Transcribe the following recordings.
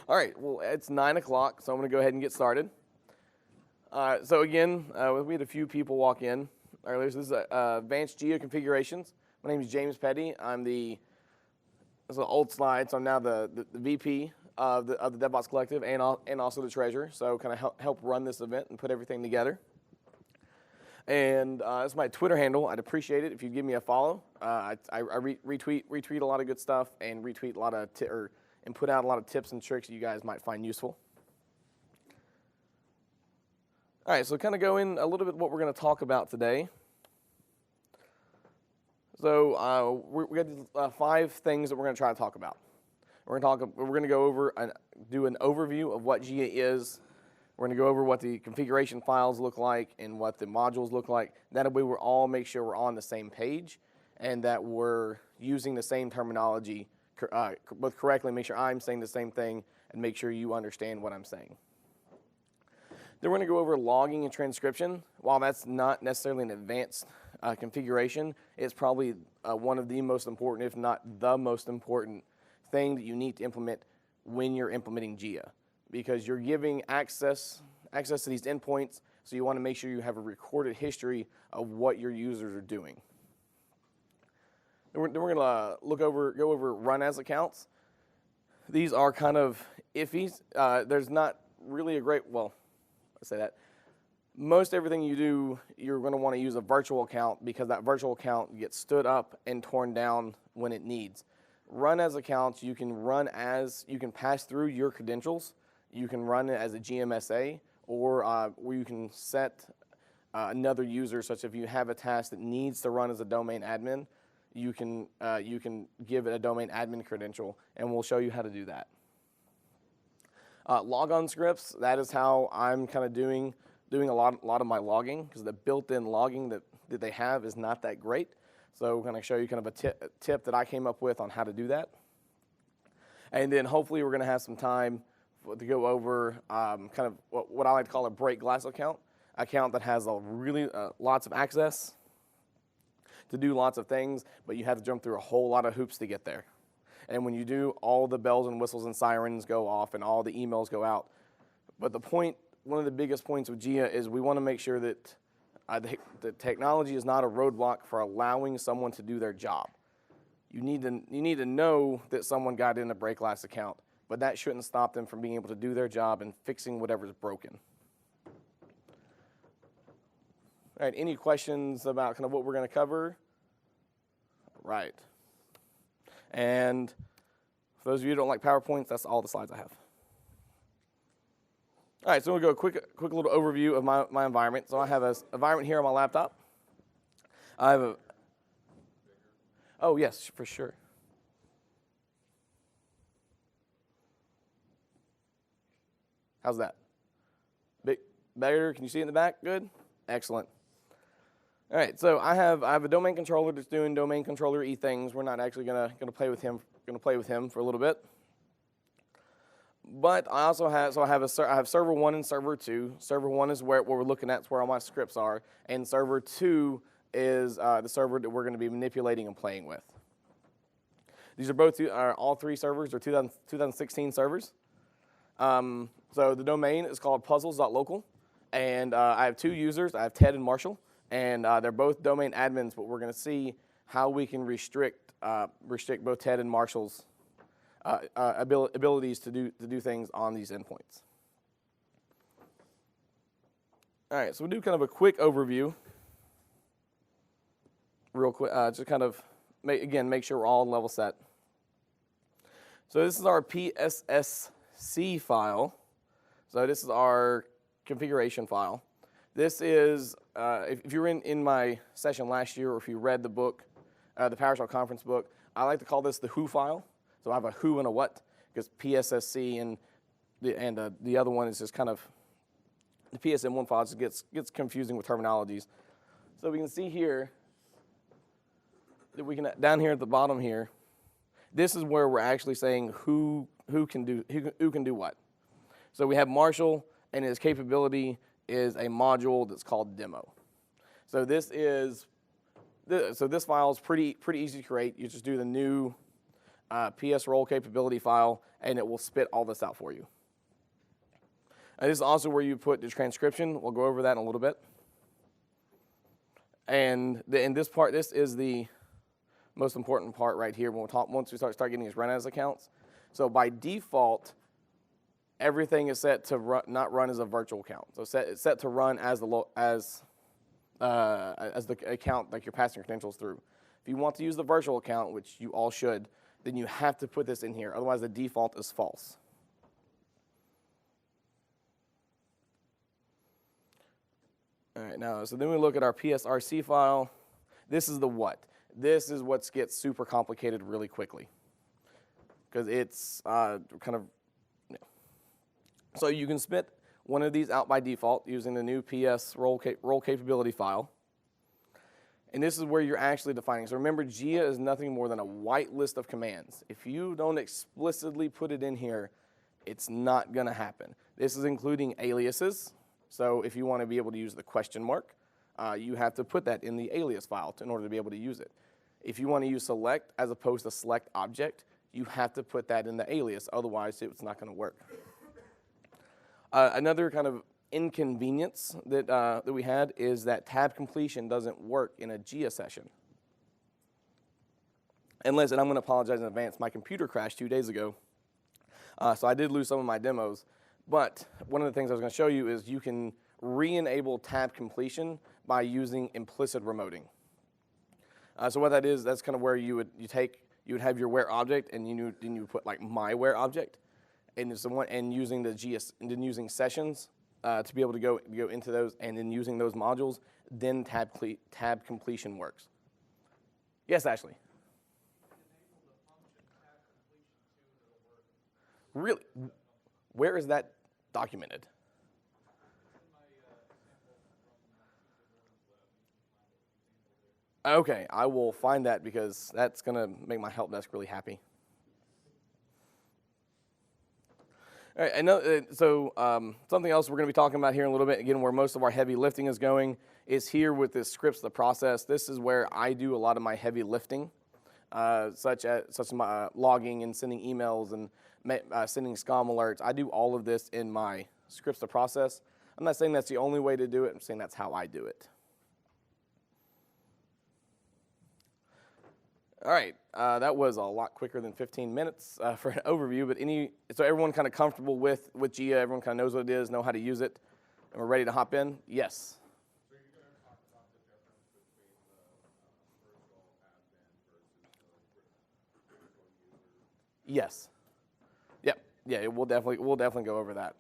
All right, well, it's 9 o'clock, so I'm going to go ahead and get started. So again, we had a few people walk in earlier. So this is Advanced GEA Configurations. My name is James Petty. I'm this is an old slide, so I'm now the VP of the DevOps Collective and also the treasurer. So kind of help run this event and put everything together. And that's my Twitter handle. I'd appreciate it if you'd give me a follow. I retweet a lot of good stuff and retweet a lot of and put out a lot of tips and tricks that you guys might find useful. All right, so kind of go in a little bit what we're going to talk about today. So we got 5 things that we're going to try to talk about. We're going to go over do an overview of what GEA is. We're going to go over what the configuration files look like and what the modules look like. That way we'll all make sure we're on the same page and that we're using the same terminology both correctly, make sure I'm saying the same thing, and make sure you understand what I'm saying. Then we're going to go over logging and transcription. While that's not necessarily an advanced configuration, it's probably one of the most important, if not the most important thing that you need to implement when you're implementing GEA, because you're giving access to these endpoints, so you want to make sure you have a recorded history of what your users are doing. Then we're going to go over run as accounts. These are kind of iffy. There's not really a great, well, let's say that. Most everything you do, you're going to want to use a virtual account because that virtual account gets stood up and torn down when it needs. Run as accounts, you can pass through your credentials. You can run it as a GMSA, or where you can set another user, such if you have a task that needs to run as a domain admin, you can give it a domain admin credential, and we'll show you how to do that. Logon scripts, that is how I'm kind of doing a lot of my logging, because the built-in logging that they have is not that great. So we're going to show you kind of a tip that I came up with on how to do that. And then hopefully we're going to have some time to go over kind of what I like to call a break glass account that has really lots of access to do lots of things, but you have to jump through a whole lot of hoops to get there. And when you do, all the bells and whistles and sirens go off and all the emails go out. But one of the biggest points with GEA is we want to make sure that the technology is not a roadblock for allowing someone to do their job. You need to know that someone got in a break glass account, but that shouldn't stop them from being able to do their job and fixing whatever's broken. All right, any questions about kind of what we're going to cover? Right. And for those of you who don't like PowerPoints, that's all the slides I have. All right, so we'll go a quick little overview of my environment. So I have an environment here on my laptop. I have oh yes, for sure. How's that? Better? Can you see it in the back? Good? Excellent. All right, so I have a domain controller that's doing domain controller-y things. We're not actually gonna play with him. Gonna play with him for a little bit. But I also have I have server 1 and server 2. Server 1 is what we're looking at, it's where all my scripts are, and server 2 is the server that we're going to be manipulating and playing with. These are all 3 servers are 2016 servers. So the domain is called puzzles.local, and I have 2 users. I have Ted and Marshall, and they're both domain admins. But we're going to see how we can restrict both Ted and Marshall's abilities to do things on these endpoints. All right, so we'll do kind of a quick overview, real quick, just kind of make sure we're all level set. So this is our PSRC file. So this is our configuration file. This is if you were in my session last year, or if you read the book, the PowerShell conference book, I like to call this the who file. So I have a who and a what, because PSSC and the other one is just kind of, the PSM1 file just gets confusing with terminologies. So we can see here that we can, down here at the bottom here, this is where we're actually saying who can do what. So we have Marshall, and his capability is a module that's called demo. So this file is pretty easy to create. You just do the new PS role capability file, and it will spit all this out for you. And this is also where you put the transcription. We'll go over that in a little bit. And in this part, this is the most important part right here when we talk, once we start getting these run as accounts. So by default, everything is set to not run as a virtual account. So it's set to run as the account like you're passing your credentials through. If you want to use the virtual account, which you all should, then you have to put this in here. Otherwise, the default is false. All right, now, so then we look at our PSRC file. This is the what. This is what gets super complicated really quickly because it's So you can spit one of these out by default using the new PS role capability file. And this is where you're actually defining. So remember, JEA is nothing more than a white list of commands. If you don't explicitly put it in here, it's not going to happen. This is including aliases. So if you want to be able to use the question mark, you have to put that in the alias file in order to be able to use it. If you want to use select as opposed to select object, you have to put that in the alias. Otherwise, it's not going to work. Another kind of inconvenience that we had is that tab completion doesn't work in a JEA session. Unless, and I'm going to apologize in advance, my computer crashed 2 days ago. So I did lose some of my demos. But one of the things I was going to show you is you can re-enable tab completion by using implicit remoting. So what that is, that's kind of where you would have your where object, and you would put like my where object, and using the GS and then using sessions to be able to go into those, and then using those modules, then tab completion works. Yes, Ashley. Really? Where is that documented? Okay, I will find that because that's going to make my help desk really happy. All right, I know, something else we're going to be talking about here in a little bit, again, where most of our heavy lifting is going, is here with the scripts, the process. This is where I do a lot of my heavy lifting, such as my logging and sending emails and sending SCOM alerts. I do all of this in my scripts, the process. I'm not saying that's the only way to do it. I'm saying that's how I do it. All right, that was a lot quicker than 15 minutes for an overview, but so everyone kind of comfortable with JEA, everyone kind of knows what it is, know how to use it, and we're ready to hop in? Yes? So you're going to talk about the difference between the virtual admin versus the virtual user? Yes. Yep. Yeah, we'll definitely go over that.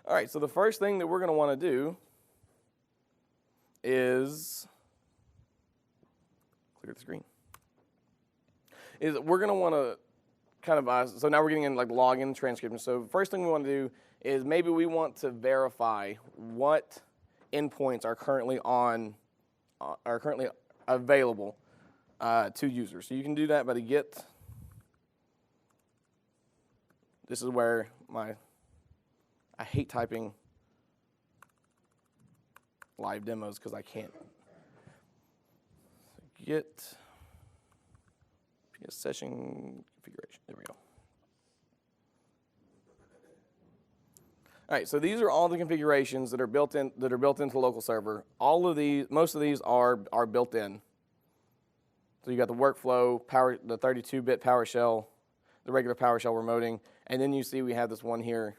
All right, so the first thing that we're going to want to do is clear the screen. Is we're going to want to kind of, so now we're getting in like login transcription. So the first thing we want to do is maybe we want to verify what endpoints are currently available to users. So you can do that by the get. This is where I hate typing live demos because I can't. Get PS session configuration. There we go. All right, so these are all the configurations that are built into the local server. Most of these are built in. So you got the workflow, the 32-bit PowerShell, the regular PowerShell remoting, and then you see we have this one here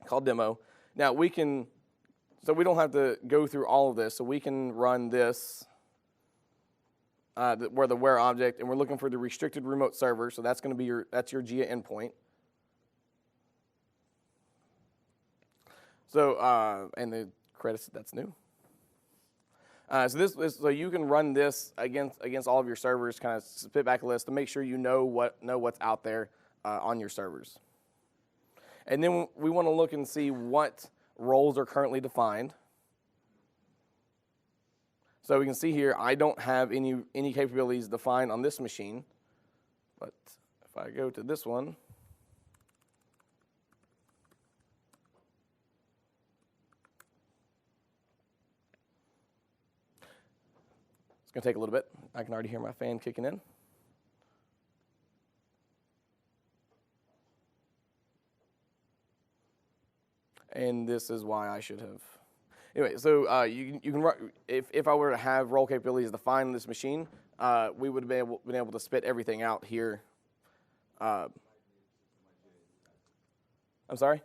called demo. Now so we don't have to go through all of this, so we can run this. Where the where object, and we're looking for the restricted remote server, so that's going to be your JEA endpoint. So and the credits, that's new. So you can run this against all of your servers, kind of spit back a list to make sure you know what's out there on your servers. And then we want to look and see what roles are currently defined. So we can see here, I don't have any capabilities defined on this machine, but if I go to this one, going to take a little bit. I can already hear my fan kicking in. And this is why I should have. Anyway, so you can run, if I were to have role capabilities defined in this machine, we would have been able to spit everything out here. I'm sorry?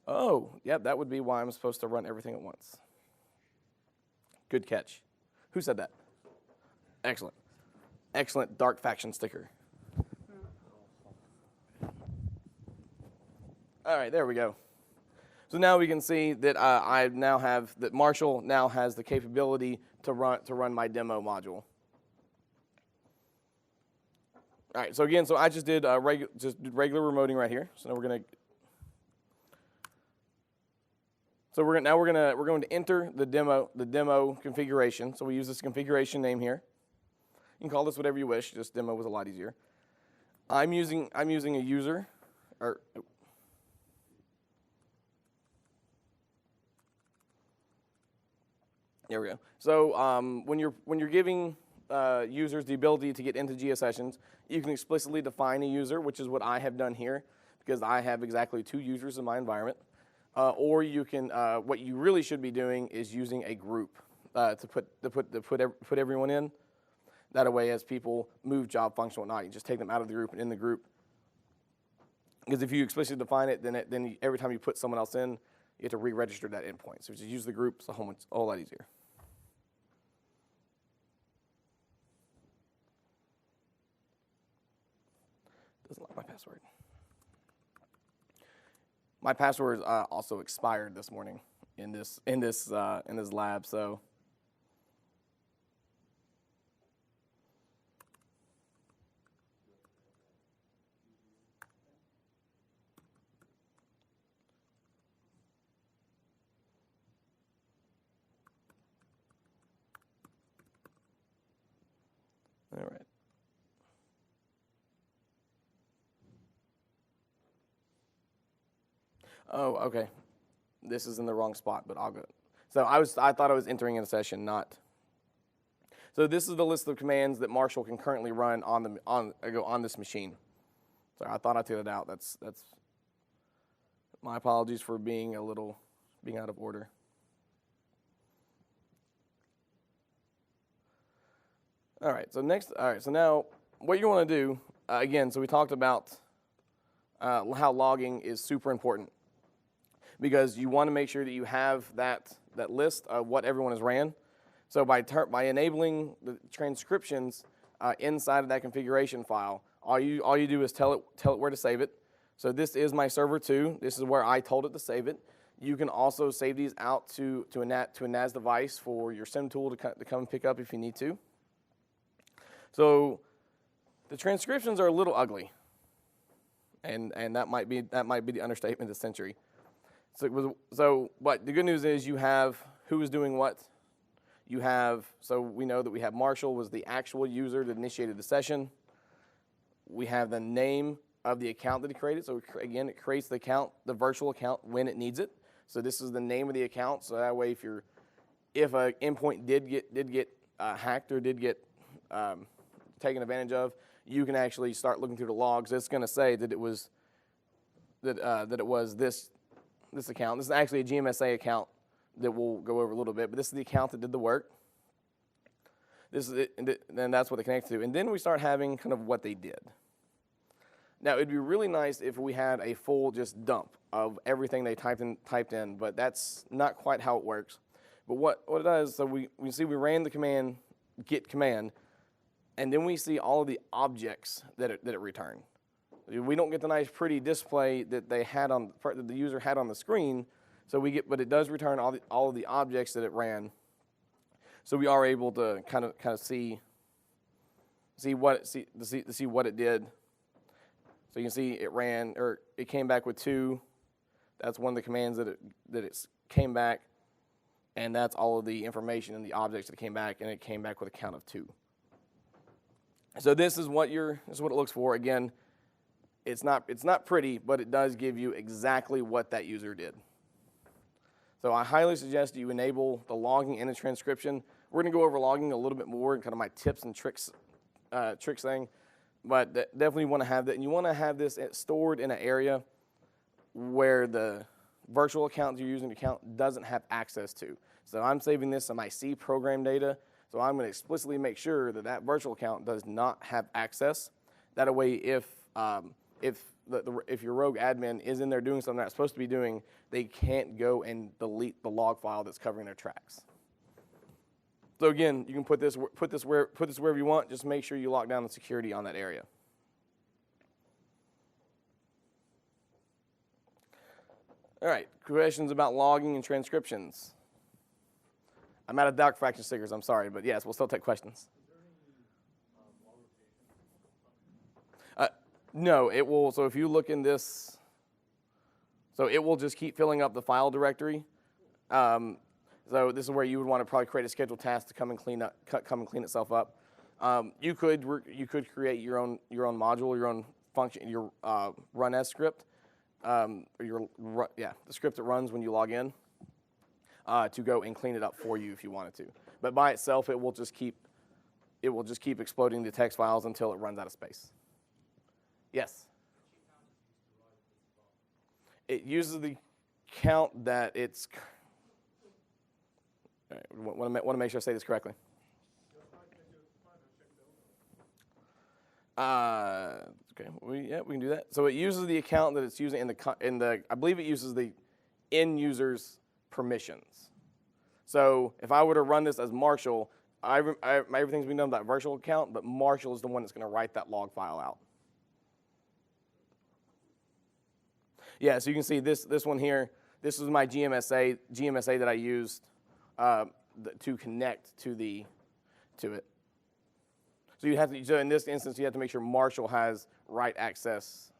Oh, yeah, that would be why I'm supposed to run everything at once. Good catch. Who said that? Excellent. Excellent dark faction sticker. All right, there we go. So now we can see that that Marshall now has the capability to run my demo module. All right, so again, I just did regular remoting right here. So now we're gonna. So we're going to enter the demo configuration. So we use this configuration name here. You can call this whatever you wish. Just demo was a lot easier. I'm using a user, or there we go. So when you're giving users the ability to get into GEA sessions, you can explicitly define a user, which is what I have done here, because I have exactly 2 users in my environment. Or you can, what you really should be doing is using a group to put everyone in. That way, as people move job function and whatnot, you just take them out of the group and in the group. Because if you explicitly define it, then every time you put someone else in, you have to re-register that endpoint. So if you just use the group, it's a whole lot easier. Doesn't like my password. My password also expired this morning in this lab, so. All right. Oh, okay. This is in the wrong spot, but I'll go. So I thought I was entering in a session, not. So this is the list of commands that Marshall can currently run on this machine. So I thought I took it out. That's my apologies for being out of order. All right. So now what you want to do again? So we talked about how logging is super important, because you want to make sure that you have that list of what everyone has ran. So by enabling the transcriptions inside of that configuration file, all you do is tell it where to save it. So this is my server 2. This is where I told it to save it. You can also save these out to a NAS device for your sim tool to come pick up if you need to. So the transcriptions are a little ugly, and that might be the understatement of the century. But the good news is you have who is doing what. So we know that we have Marshall was the actual user that initiated the session. We have the name of the account that he created. So again, it creates the account, the virtual account, when it needs it. So this is the name of the account. So that way, if an endpoint did get hacked or did get taken advantage of, you can actually start looking through the logs. It's going to say that it was this account. This is actually a GMSA account that we'll go over a little bit, but this is the account that did the work. This is it, and that's what they connect to. And then we start having kind of what they did. Now, it'd be really nice if we had a full just dump of everything they typed in, but that's not quite how it works. But what it does, so we see we ran the command, git command, and then we see all of the objects that it returned. We don't get the nice pretty display that that the user had on the screen, but it does return all of the objects that it ran. So we are able to kind of see what it did. So you can see it came back with 2. That's one of the commands that it came back, and that's all of the information and the objects that came back, and it came back with a count of 2. So this is what it looks for. Again, it's not pretty, but it does give you exactly what that user did. So I highly suggest you enable the logging and the transcription We're going to go over logging a little bit more and kind of my tips and tricks thing. But definitely want to have that. And you want to have this stored in an area where the virtual account you're using the account doesn't have access to. So I'm saving this in my C program data. So I'm going to explicitly make sure that that virtual account does not have access. That way, if your rogue admin is in there doing something they're not supposed to be doing, they can't go and delete the log file that's covering their tracks. So again, you can put this wherever you want. Just make sure you lock down the security on that area. All right, questions about logging and transcriptions. I'm out of doc fraction stickers, I'm sorry, but yes, we'll still take questions. Is there any log rotation? No, it will, so if you look in this, so it will just keep filling up the file directory. So this is where you would want to probably create a scheduled task to come and clean itself up. You could create your own module, your own function, your run as script, or the script that runs when you log in, to go and clean it up for you if you wanted to. But by itself, it will just keep exploding the text files until it runs out of space. Yes. It uses the count that it's. All right, want to make sure I say this correctly. Okay, we can do that. So it uses the account that it's using I believe it uses the end user's permissions. So if I were to run this as Marshall, everything's being done with that virtual account, but Marshall is the one that's going to write that log file out. Yeah, so you can see this one here. This is my GMSA that I used to connect to it. So in this instance, you have to make sure Marshall has write access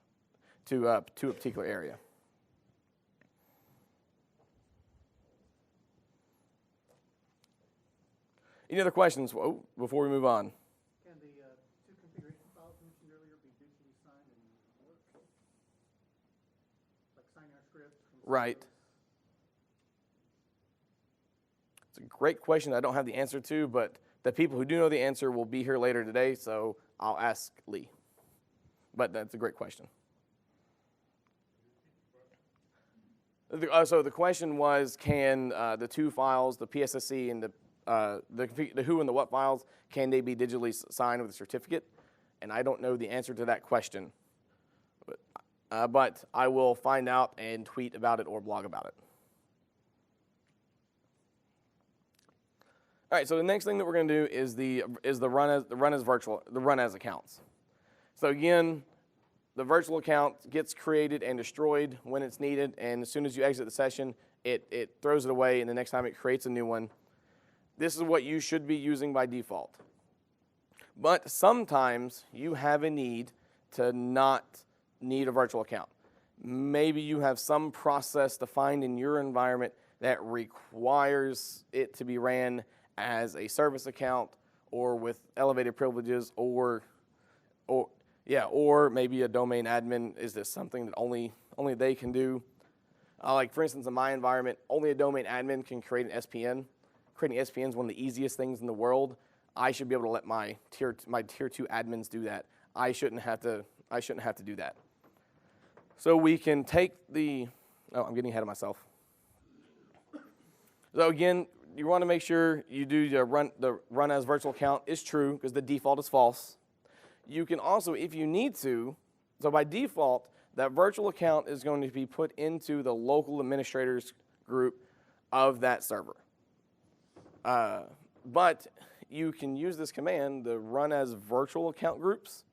to a particular area. Any other questions before we move on? Can the two configuration files mentioned earlier be digitally signed and work? Like signing our script? Right. It's a great question I don't have the answer to, but the people who do know the answer will be here later today, so I'll ask Lee. But that's a great question. So the question was, can the two files, the PSRC and the who and the what files, can they be digitally signed with a certificate? And I don't know the answer to that question, but I will find out and tweet about it or blog about it. All right, so the next thing that we're going to do is the run as accounts. So again, the virtual account gets created and destroyed when it's needed, and as soon as you exit the session, it throws it away, and the next time it creates a new one. This is what you should be using by default. But sometimes you have a need to not need a virtual account. Maybe you have some process defined in your environment that requires it to be ran as a service account or with elevated privileges or maybe a domain admin. Is this something that only they can do? Like for instance, in my environment, only a domain admin can create an SPN. Creating SPN is one of the easiest things in the world. I should be able to let my tier 2 admins do that. I shouldn't have to do that. So we can take I'm getting ahead of myself. So again, you want to make sure you do the run as virtual account is true because the default is false. You can also, if you need to, so by default, that virtual account is going to be put into the local administrators group of that server. But you can use this command, the run as virtual account groups,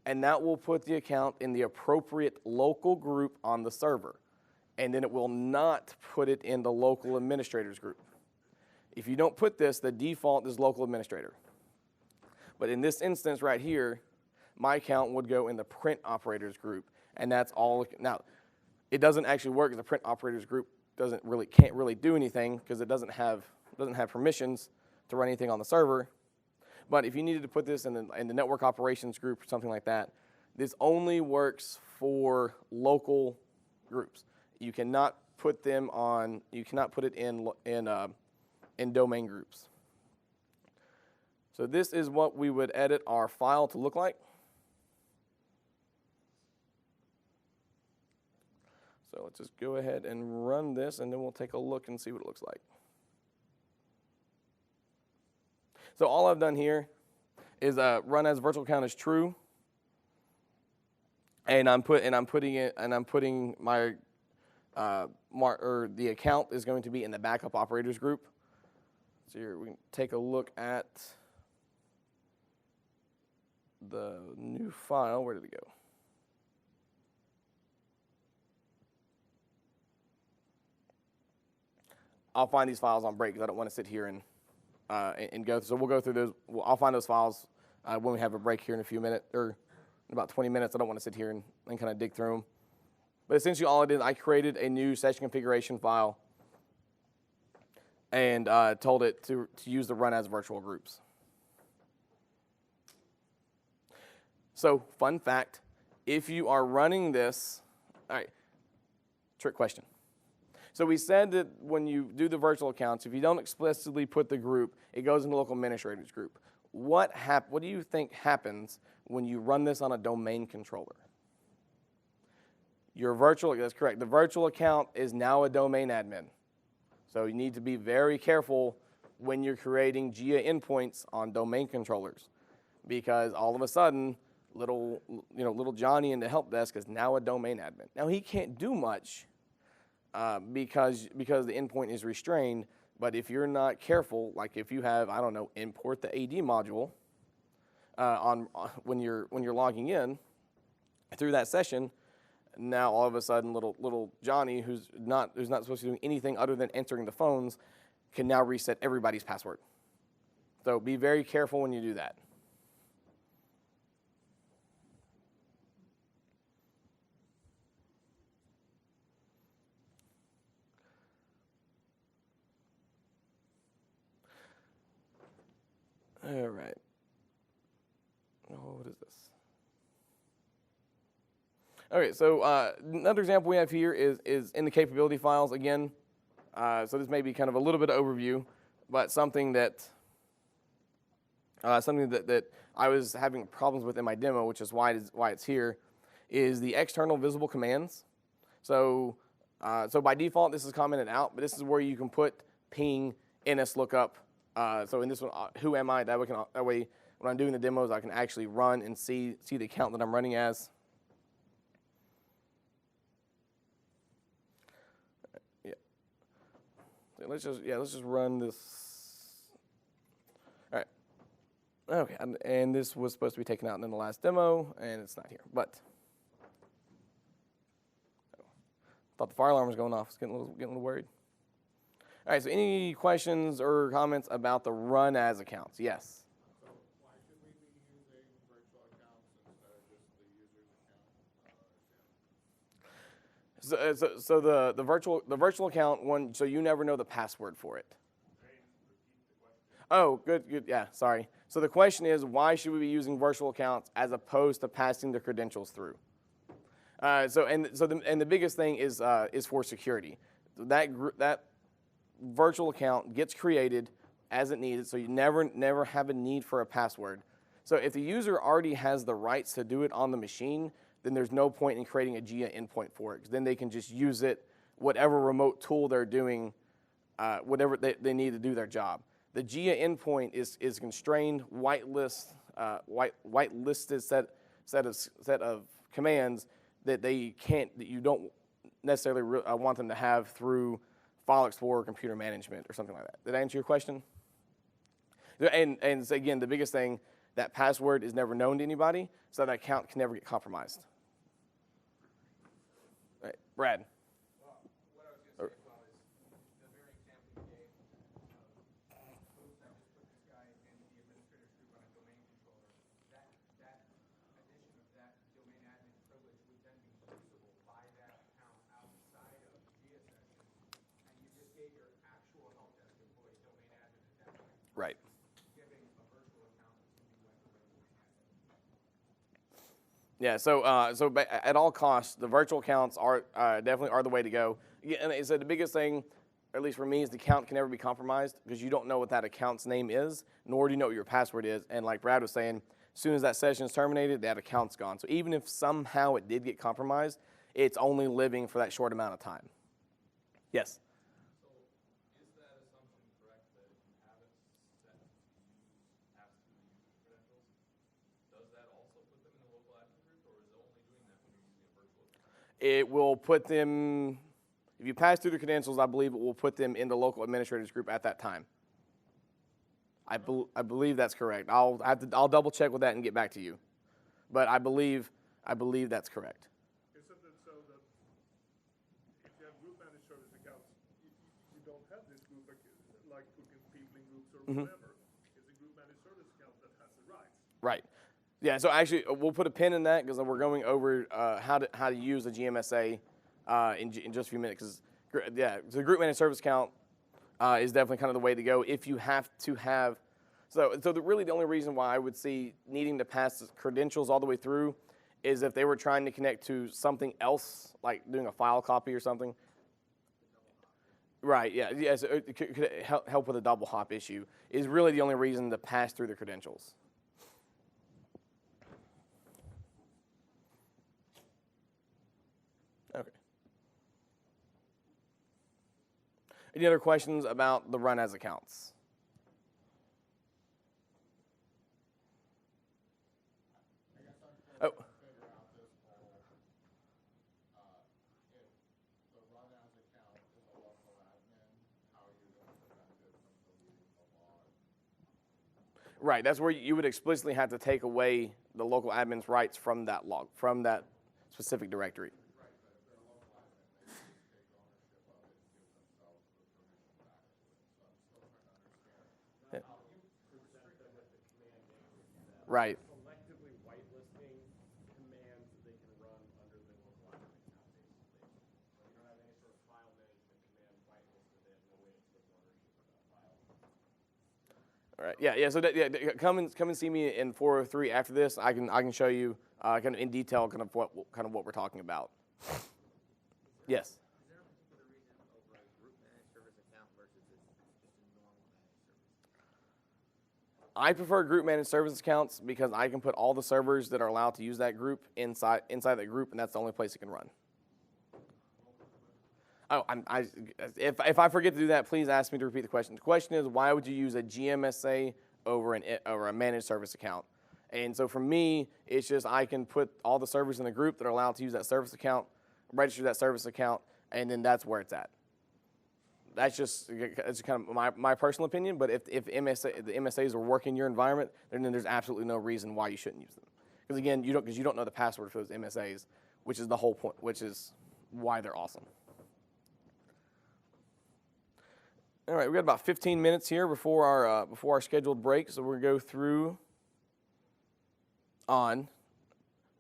and that will put the account in the appropriate local group on the server. And then it will not put it in the local administrators group. If you don't put this, the default is local administrator. But in this instance right here, my account would go in the print operators group, and that's all. Now, it doesn't actually work because the print operators group can't really do anything because it doesn't have permissions to run anything on the server. But if you needed to put this in the network operations group or something like that, this only works for local groups. You cannot put them on. You cannot put it in domain groups. So this is what we would edit our file to look like. So let's just go ahead and run this, and then we'll take a look and see what it looks like. So all I've done here is run as virtual account is true, and I'm putting my the account is going to be in the backup operators group. So here we can take a look at the new file. Where did it go? I'll find these files on break because I don't want to sit here and go. So we'll go through those. I'll find those files when we have a break here in a few minutes, or in about 20 minutes. I don't want to sit here and kind of dig through them. But essentially all I did, I created a new session configuration file and told it to use the run as virtual groups. So fun fact, if you are running this, all right, trick question. So we said that when you do the virtual accounts, if you don't explicitly put the group, it goes into the local administrators group. What do you think happens when you run this on a domain controller? That's correct. The virtual account is now a domain admin. So you need to be very careful when you're creating JEA endpoints on domain controllers, because all of a sudden, little Johnny in the help desk is now a domain admin. Now he can't do much because the endpoint is restrained. But if you're not careful, like if you have, I don't know, import the AD module when you're logging in through that session, now all of a sudden little Johnny, who's not supposed to be doing anything other than answering the phones, can now reset everybody's password. So be very careful when you do that. All right. Oh, what is this? Okay, so another example we have here is in the capability files again. So this may be kind of a little bit of overview, but something that I was having problems with in my demo, which is why it's here, is the external visible commands. So by default this is commented out, but this is where you can put ping, NSLOOKUP. So in this one, who am I? That way, when I'm doing the demos, I can actually run and see the account that I'm running as. Yeah. So let's just run this. All right. Okay, and this was supposed to be taken out in the last demo, and it's not here. But thought the fire alarm was going off. I was getting a little worried. All right, so any questions or comments about the run as accounts? Yes? So why should we be using virtual accounts instead of just the user's account? So the virtual account one, so you never know the password for it. Oh, good, yeah, sorry. So the question is, why should we be using virtual accounts as opposed to passing the credentials through? The biggest thing is for security. That virtual account gets created as it needed, so you never have a need for a password. So if the user already has the rights to do it on the machine, then there's no point in creating a JEA endpoint for it, because then they can just use it, whatever remote tool they're doing, whatever they need to do their job. The JEA endpoint is constrained, whitelisted set of commands that you don't necessarily want them to have through File Explorer, computer management, or something like that. Did I answer your question? And so again, the biggest thing, that password is never known to anybody, so that account can never get compromised. All right, Brad. What I was going to say as well is the very example you gave of, oops, I just put this guy in the administrators group on a domain controller. That addition of that domain admin privilege would then be usable by that account outside of the JEA session, and you just gave your actual help desk employee domain admin at that point. Right. Giving a virtual account to be like a regular admin. Yeah, so at all costs, the virtual accounts are definitely the way to go. Yeah, and so the biggest thing, or at least for me, is the account can never be compromised because you don't know what that account's name is, nor do you know what your password is. And like Brad was saying, as soon as that session is terminated, that account's gone. So even if somehow it did get compromised, it's only living for that short amount of time. Yes? So is that assumption correct that if you have it set to use pass-through the user credentials, does that also put them in the local admin group, or is it only doing that when you're using a virtual account? It will put them, if you pass through the credentials, I believe it will put them in the local administrators group at that time. I believe that's correct. I'll double check with that and get back to you. But I believe that's correct. Isn't it so that if you have group managed service accounts, you don't have this group, like putting people in groups or whatever. It's a group managed service account that has the rights. Right. Yeah, so actually we'll put a pin in that because we're going over how to use a GMSA in just a few minutes. Because the group managed service account is definitely kind of the way to go if you have to have. So really the only reason why I would see needing to pass the credentials all the way through is if they were trying to connect to something else, like doing a file copy or something. Right, yeah, so it could help with a double hop issue is really the only reason to pass through the credentials. Okay. Any other questions about the run as accounts? Oh. Figure out this whole, if the run as account is a local admin, how are you going to prevent it from deleting the log? Right, that's where you would explicitly have to take away the local admin's rights from that log, from that specific directory. Right, but if they're a local admin, they can just take ownership of it and give themselves the permission back to it. So I'm still trying to understand how you present them with the command name to do that. Right. Selectively whitelisting commands that they can run under the local admin account, basically. So you don't have any sort of file management command whitelisted, they have no way to take ownership of that file. All right. Yeah. So come and see me in 403 after this. I can show you kind of in detail kind of what we're talking about. Yes. Is there a particular reason over a group managed service account versus just a normal managed service? I prefer group managed service accounts because I can put all the servers that are allowed to use that group inside that group, and that's the only place it can run. Oh, if I forget to do that, please ask me to repeat the question. The question is, why would you use a GMSA over a managed service account? And so for me, it's just I can put all the servers in the group that are allowed to use that service account, register that service account, and then that's where it's at. It's kind of my personal opinion, but if the MSAs are working in your environment, then there's absolutely no reason why you shouldn't use them. Because again, you don't know the password for those MSAs, which is the whole point, which is why they're awesome. All right, we got about 15 minutes here before our scheduled break, so we're gonna go through on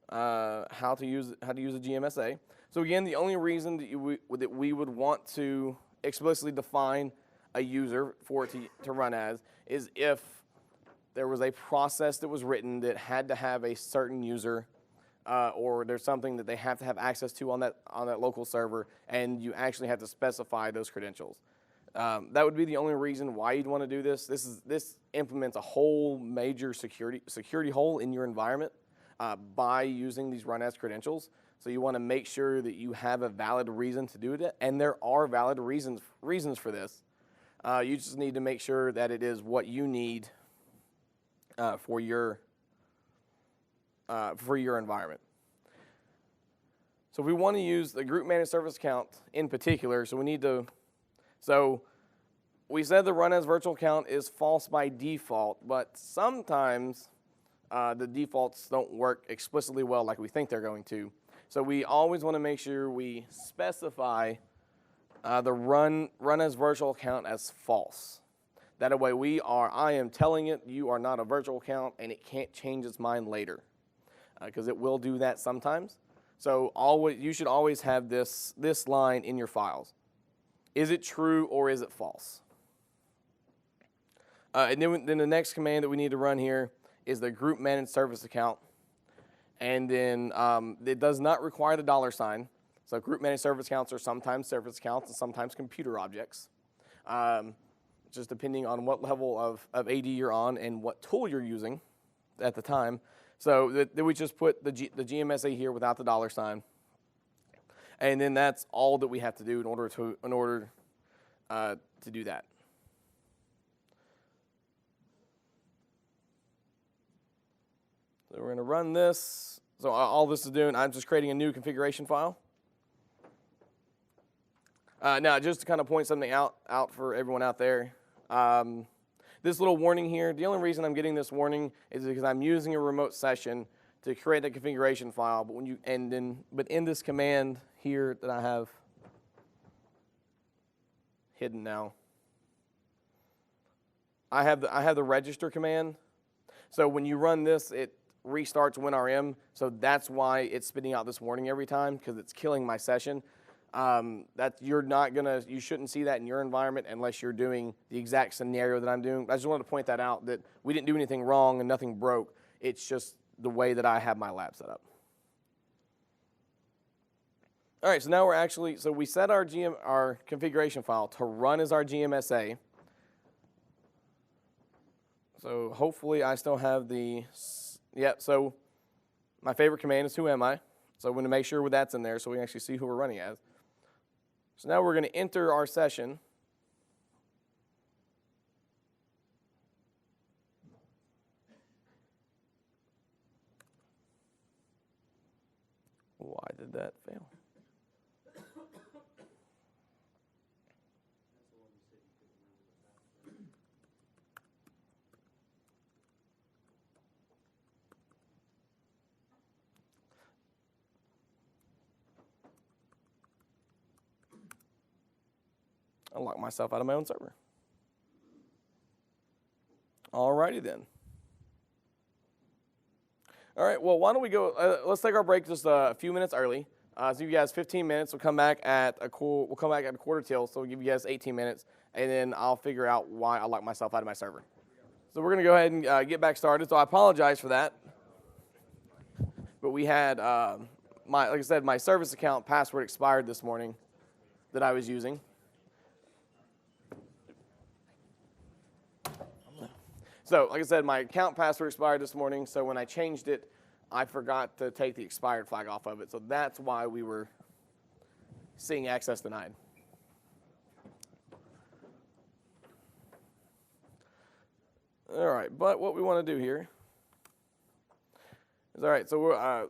how to use a GMSA. So again, the only reason that we would want to explicitly define a user for it to run as is if there was a process that was written that had to have a certain user, or there's something that they have to have access to on that local server, and you actually have to specify those credentials. That would be the only reason why you'd want to do this. This implements a whole major security hole in your environment by using these run as credentials. So you want to make sure that you have a valid reason to do it, and there are valid reasons for this. You just need to make sure that it is what you need for your environment. So if we want to use the group managed service account in particular, so we said the run as virtual account is false by default, but sometimes the defaults don't work explicitly well like we think they're going to. So we always want to make sure we specify the run as virtual account as false. That way I am telling it you are not a virtual account and it can't change its mind later, because it will do that sometimes. So you should always have this line in your files. Is it true or is it false? And then the next command that we need to run here is the group managed service account. And then it does not require the $sign. So group managed service accounts are sometimes service accounts and sometimes computer objects. just depending on what level of AD you're on and what tool you're using at the time. So then we just put the GMSA here without the $sign. And then that's all that we have to do in order to do that. So we're going to run this. So all this is doing, I'm just creating a new configuration file. Now, just to kind of point something out for everyone out there, this little warning here, the only reason I'm getting this warning is because I'm using a remote session to create a configuration file. But but in this command here that I have hidden now, I have the register command. So when you run this, it restarts WinRM. So that's why it's spitting out this warning every time, because it's killing my session. You shouldn't see that in your environment unless you're doing the exact scenario that I'm doing. I just wanted to point that out, that we didn't do anything wrong and nothing broke. It's just the way that I have my lab set up. All right, so now we set our configuration file to run as our GMSA. So hopefully I still have so my favorite command is who am I? So I'm going to make sure that's in there so we can actually see who we're running as. So now we're going to enter our session. Why did that fail? I locked myself out of my own server. Alrighty then. All right, well, why don't we go, let's take our break just a few minutes early. So give you guys 15 minutes. We'll come back at a quarter till, so we'll give you guys 18 minutes, and then I'll figure out why I locked myself out of my server. So we're going to go ahead and get back started. So I apologize for that. But we had, like I said, my service account password expired this morning that I was using. So, like I said, my account password expired this morning, so when I changed it, I forgot to take the expired flag off of it. So that's why we were seeing access denied. All right, but what we want to do here is, all right, so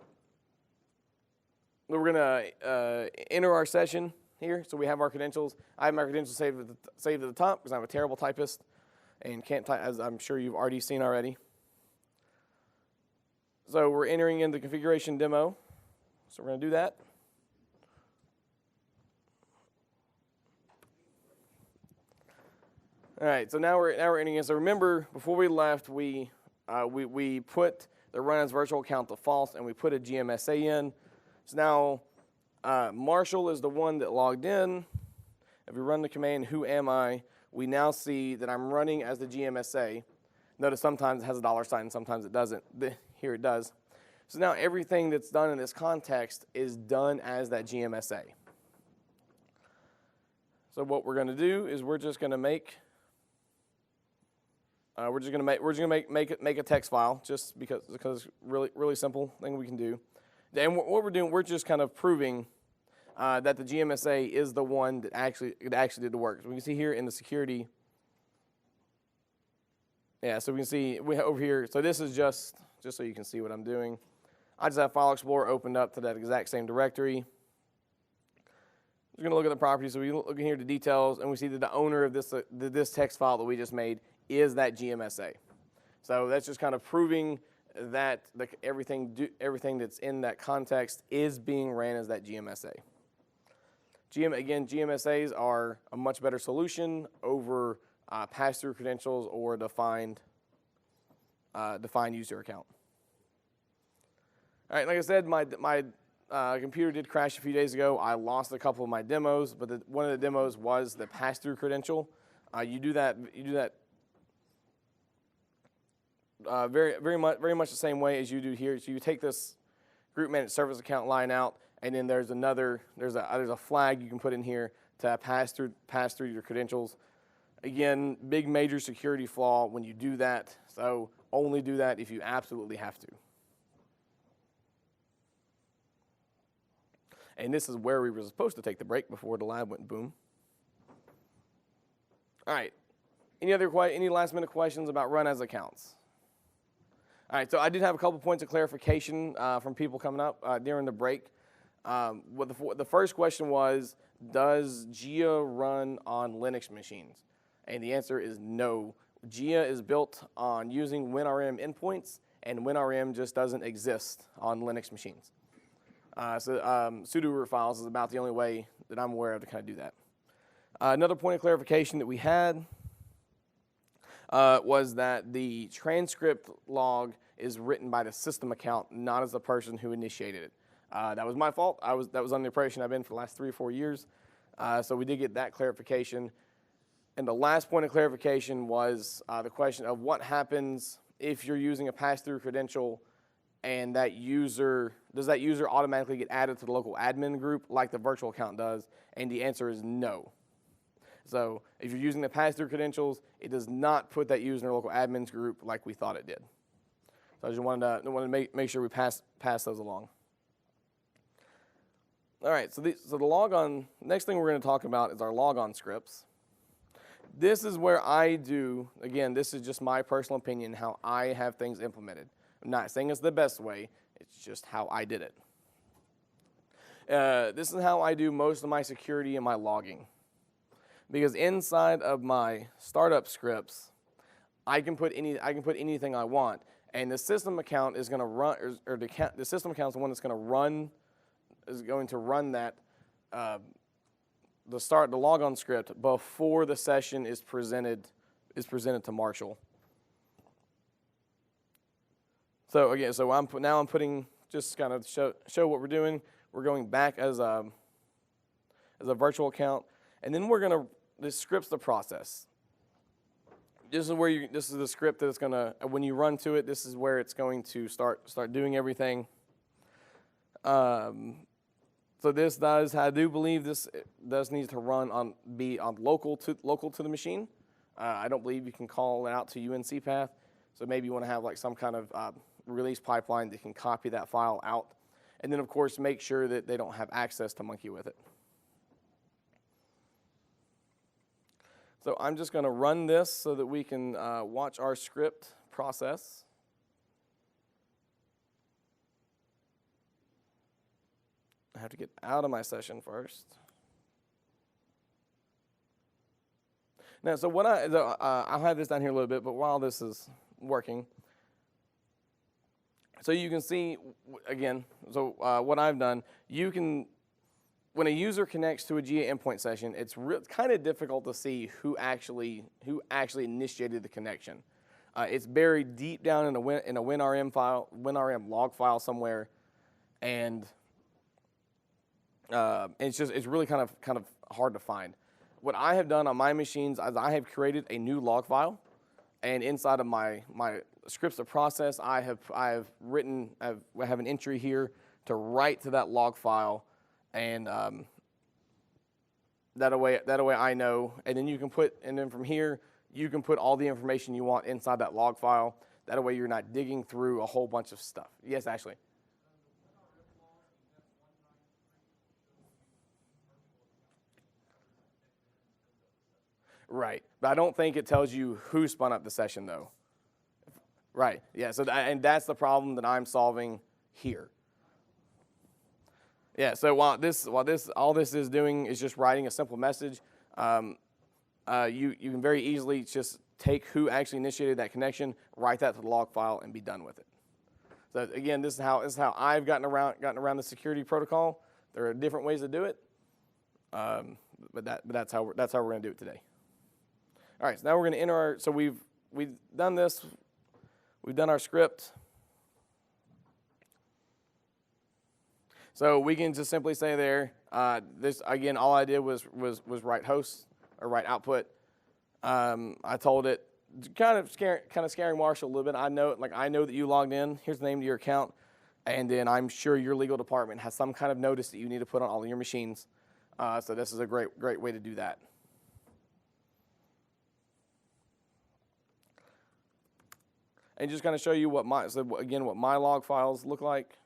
we're going to enter our session here. So we have our credentials. I have my credentials saved at the top because I'm a terrible typist and can't type, as I'm sure you've already seen already. So we're entering in the configuration demo. So we're going to do that. All right, so now we're entering in. So remember, before we left, we put the run as virtual account to false, and we put a GMSA in. So now Marshall is the one that logged in. If we run the command, who am I? We now see that I'm running as the GMSA. Notice sometimes it has a $sign, sometimes it doesn't. Here it does. So now everything that's done in this context is done as that GMSA. So what we're going to do is we're just going to make a text file, just because it's really simple thing we can do. And what we're doing, we're just kind of proving that the GMSA is the one that actually did the work. So we can see here in the security. Yeah, so we can see over here. So this is just so you can see what I'm doing. I just have File Explorer opened up to that exact same directory. We're going to look at the properties. So we look in here to details, and we see that the owner of this text file that we just made is that GMSA. So that's just kind of proving that everything that's in that context is being ran as that GMSA. Again, GMSAs are a much better solution over pass-through credentials or defined user account. All right, like I said, my computer did crash a few days ago. I lost a couple of my demos, but one of the demos was the pass-through credential. You do that very much the same way as you do here. So you take this group managed service account line out, and then there's a flag you can put in here to pass through your credentials. Again, big major security flaw when you do that, so only do that if you absolutely have to. And this is where we were supposed to take the break before the lab went boom. All right, any last minute questions about run as accounts? All right, so I did have a couple points of clarification from people coming up during the break. The first question was, does GEA run on Linux machines? And the answer is no. GEA is built on using WinRM endpoints, and WinRM just doesn't exist on Linux machines. Sudo root files is about the only way that I'm aware of to kind of do that. Another point of clarification that we had was that the transcript log is written by the system account, not as the person who initiated it. That was my fault. That was on the impression I've been for the last 3 or 4 years. So we did get that clarification. And the last point of clarification was the question of what happens if you're using a pass-through credential and does that user automatically get added to the local admin group like the virtual account does? And the answer is no. So if you're using the pass-through credentials, it does not put that user in the local admins group like we thought it did. So I just wanted to make sure we pass those along. All right, so the logon, next thing we're going to talk about is our logon scripts. This is where I do, again, this is just my personal opinion, how I have things implemented. I'm not saying it's the best way, it's just how I did it. This is how I do most of my security and my logging. Because inside of my startup scripts, I can put anything I want, and the system account is going to run, or the system account is the one that's going to run that the logon script before the session is presented to Marshall. So again, I'm putting, just kind of show what we're doing. We're going back as a virtual account, and then this script's the process. This is the script that's gonna, when you run to it, this is where it's going to start doing everything. So this does, I do believe this does need to be local to the machine. I don't believe you can call it out to UNC path. So maybe you want to have like some kind of release pipeline that can copy that file out. And then of course make sure that they don't have access to monkey with it. So I'm just going to run this so that we can watch our script process. I have to get out of my session first. Now, so I'll have this down here a little bit, but while this is working, so you can see, again, what I've done, when a user connects to a GEA endpoint session, it's kind of difficult to see who actually initiated the connection. It's buried deep down in a WinRM log file somewhere, and it's really kind of hard to find. What I have done on my machines is I have created a new log file, and inside of my scripts of process, I have an entry here to write to that log file, and that way I know. And then from here you can put all the information you want inside that log file. That way you're not digging through a whole bunch of stuff. Yes, Ashley. Right, but I don't think it tells you who spun up the session, though. Right, yeah, and that's the problem that I'm solving here. Yeah, so while all this is doing is just writing a simple message, you can very easily just take who actually initiated that connection, write that to the log file, and be done with it. So again, this is how I've gotten around the security protocol. There are different ways to do it, but that's how we're going to do it today. All right, so now we're going to enter so we've done this. We've done our script. So we can just simply say there, this again, all I did was write host or write output. I told it, kind of scaring Marshall a little bit. I know that you logged in. Here's the name of your account, and then I'm sure your legal department has some kind of notice that you need to put on all of your machines. So this is a great way to do that. and just kind of show you what my log files look like.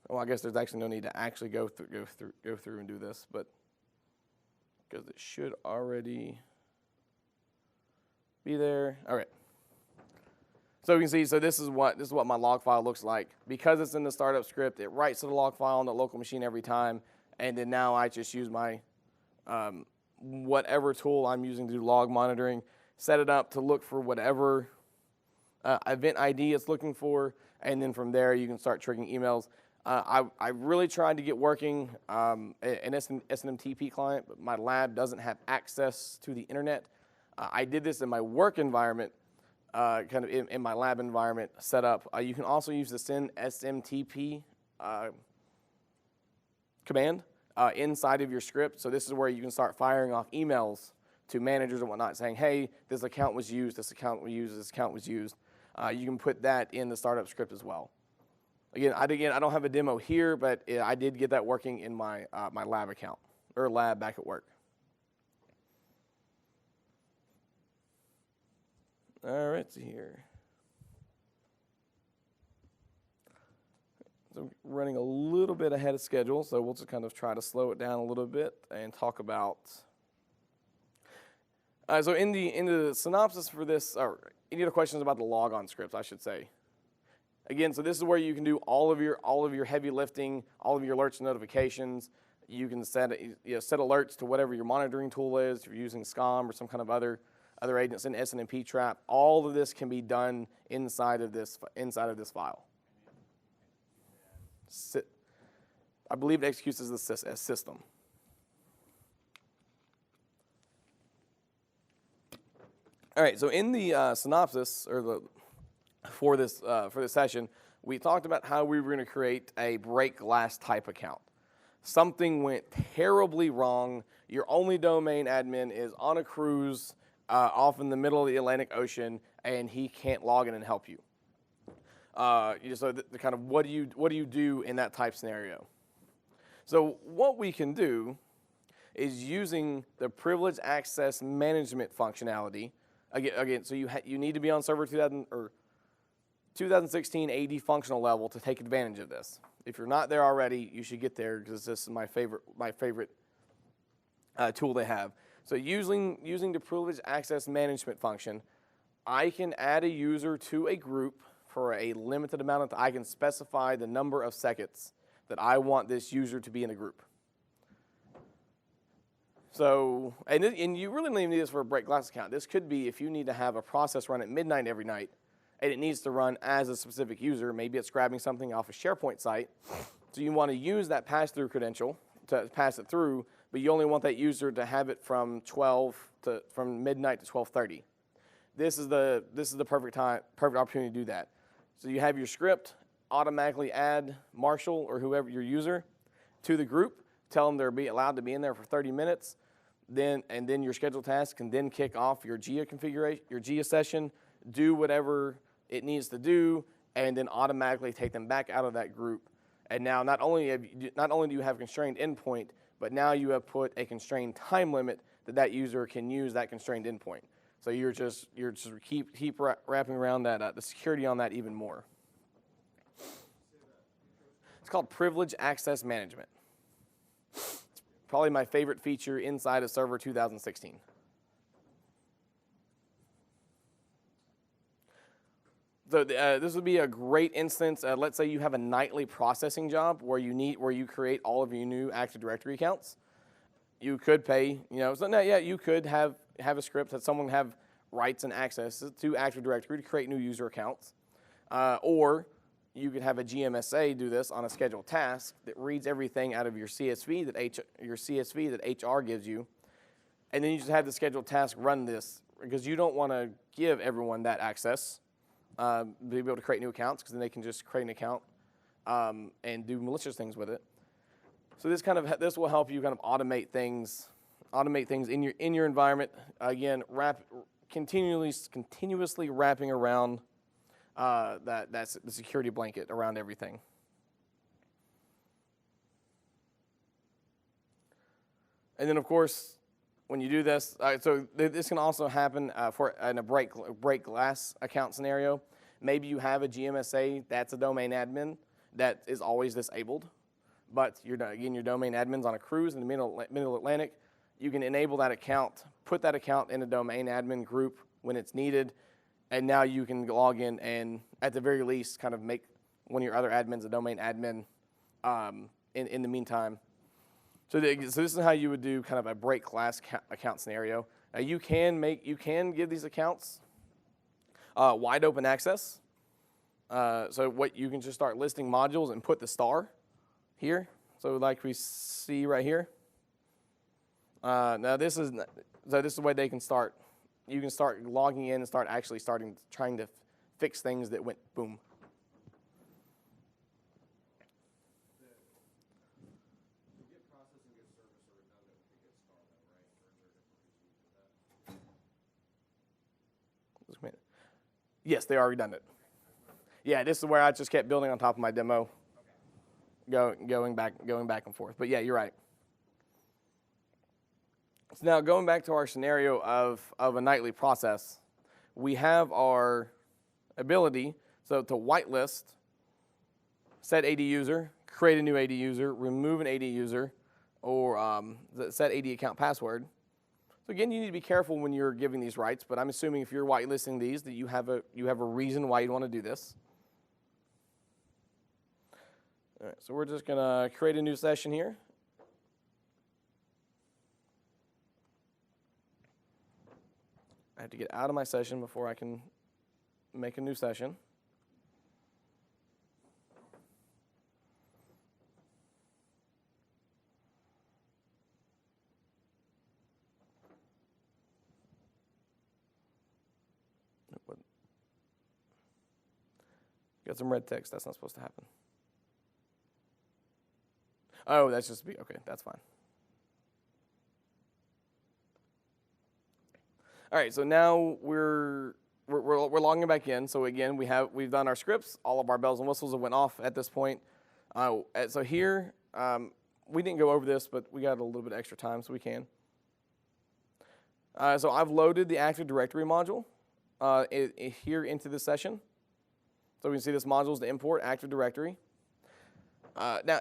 Well, I guess there's actually no need to actually go through and do this, but because it should already be there. All right. So you can see, so this is what my log file looks like. Because it's in the startup script, it writes to the log file on the local machine every time, and then now I just use my whatever tool I'm using to do log monitoring, set it up to look for whatever event ID it's looking for, and then from there you can start triggering emails. I really tried to get working an SNMTP client, but my lab doesn't have access to the internet. I did this in my work environment, kind of in my lab environment setup. You can also use the send SMTP command inside of your script. So this is where you can start firing off emails to managers and whatnot saying, hey, this account was used, this account was used, this account was used. You can put that in the startup script as well. Again, I don't have a demo here, but I did get that working in my my lab account, or lab back at work. All right, so here. So running a little bit ahead of schedule, so we'll just kind of try to slow it down a little bit and talk about. So in the synopsis for this, or any other questions about the logon scripts, I should say. Again, so this is where you can do all of your heavy lifting, all of your alerts and notifications. You can set alerts to whatever your monitoring tool is. If you're using SCOM or some kind of other agents in SNMP trap, all of this can be done inside of this file. I believe it executes as a system. All right, so in the synopsis or for this session, we talked about how we were going to create a break glass type account. Something went terribly wrong. Your only domain admin is on a cruise off in the middle of the Atlantic Ocean, and he can't log in and help you. So the kind of what do you do in that type scenario? So what we can do is using the privileged access management functionality. Again, so you need to be on server 2016 AD functional level to take advantage of this. If you're not there already, you should get there because this is my favorite tool they have. So using the privileged access management function, I can add a user to a group for a limited amount of time. I can specify the number of seconds that I want this user to be in a group. So, and you really don't even need this for a break glass account. This could be if you need to have a process run at midnight every night, and it needs to run as a specific user. Maybe it's grabbing something off a SharePoint site. So you want to use that pass-through credential to pass it through, but you only want that user to have it from midnight to 12:30. This is the perfect opportunity to do that. So you have your script automatically add Marshall or whoever your user to the group. Tell them they're allowed to be in there for 30 minutes. Then your scheduled task can then kick off your GEA configuration, your GEA session, do whatever it needs to do, and then automatically take them back out of that group. And now not only do you have constrained endpoint, but now you have put a constrained time limit that user can use that constrained endpoint. So you're just keep wrapping around that the security on that even more. It's called privileged access management. It's probably my favorite feature inside of Server 2016. So this would be a great instance. Let's say you have a nightly processing job where you create all of your new Active Directory accounts. You could pay, you could have a script that someone have rights and access to Active Directory to create new user accounts, or you could have a GMSA do this on a scheduled task that reads everything out of your CSV that HR gives you, and then you just have the scheduled task run this because you don't want to give everyone that access. Be able to create new accounts because then they can just create an account and do malicious things with it. So this will help you kind of automate things in your environment. Again, continuously wrapping around that's the security blanket around everything. And then of course, when you do this, so this can also happen in a break glass account scenario. Maybe you have a GMSA that's a domain admin that is always disabled, but your domain admin's on a cruise in the middle Atlantic. You can enable that account, put that account in a domain admin group when it's needed, and now you can log in and, at the very least, kind of make one of your other admins a domain admin in the meantime. So this is how you would do kind of a break glass account scenario. You can give these accounts wide open access. So what you can just start listing modules and put the star here. So like we see right here. Now this is the way they can start. You can start logging in and start actually trying to fix things that went boom. Yes, they are redundant. Yeah, this is where I just kept building on top of my demo, going back and forth. But yeah, you're right. So now going back to our scenario of a nightly process, we have our ability to whitelist, set AD user, create a new AD user, remove an AD user, or set AD account password. So again, you need to be careful when you're giving these rights, but I'm assuming if you're whitelisting these that you have a reason why you want to do this. All right, so we're just gonna create a new session here. I have to get out of my session before I can make a new session. Got some red text. That's not supposed to happen. Oh, that's just okay. That's fine. All right. So now we're logging back in. So again, we've done our scripts. All of our bells and whistles have went off at this point. So here we didn't go over this, but we got a little bit extra time, so we can. So I've loaded the Active Directory module here into this session. So we can see this module is to import Active Directory. Now,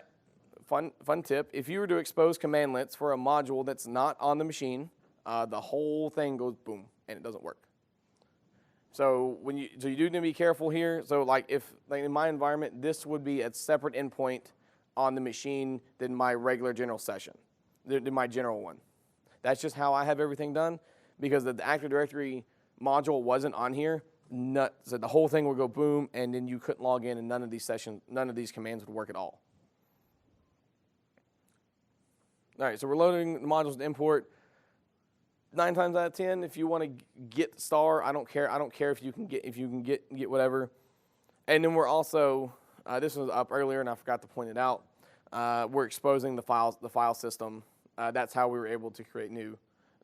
fun tip, if you were to expose commandlets for a module that's not on the machine, the whole thing goes boom, and it doesn't work. So you do need to be careful here. So like in my environment, this would be a separate endpoint on the machine than my regular general session, than my general one. That's just how I have everything done, because the Active Directory module wasn't on here. So the whole thing would go boom, and then you couldn't log in, and none of these commands would work at all. All right, so we're loading the modules to import. 9 times out of 10, if you want to get star, I don't care. I don't care if you can get whatever. And then we're also this was up earlier, and I forgot to point it out. We're exposing the file system. That's how we were able to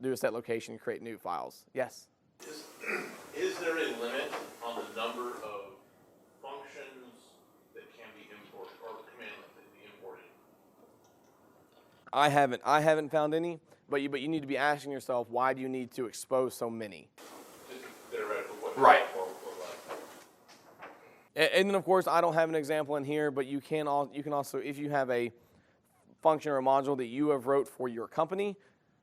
do a set location, create new files. Yes. Is there a limit on the number of functions that can be imported or commands that can be imported? I haven't found any, but you need to be asking yourself, why do you need to expose so many? Just theoretical what Right. like. And then of course I don't have an example in here, but you can also, if you have a function or a module that you have wrote for your company,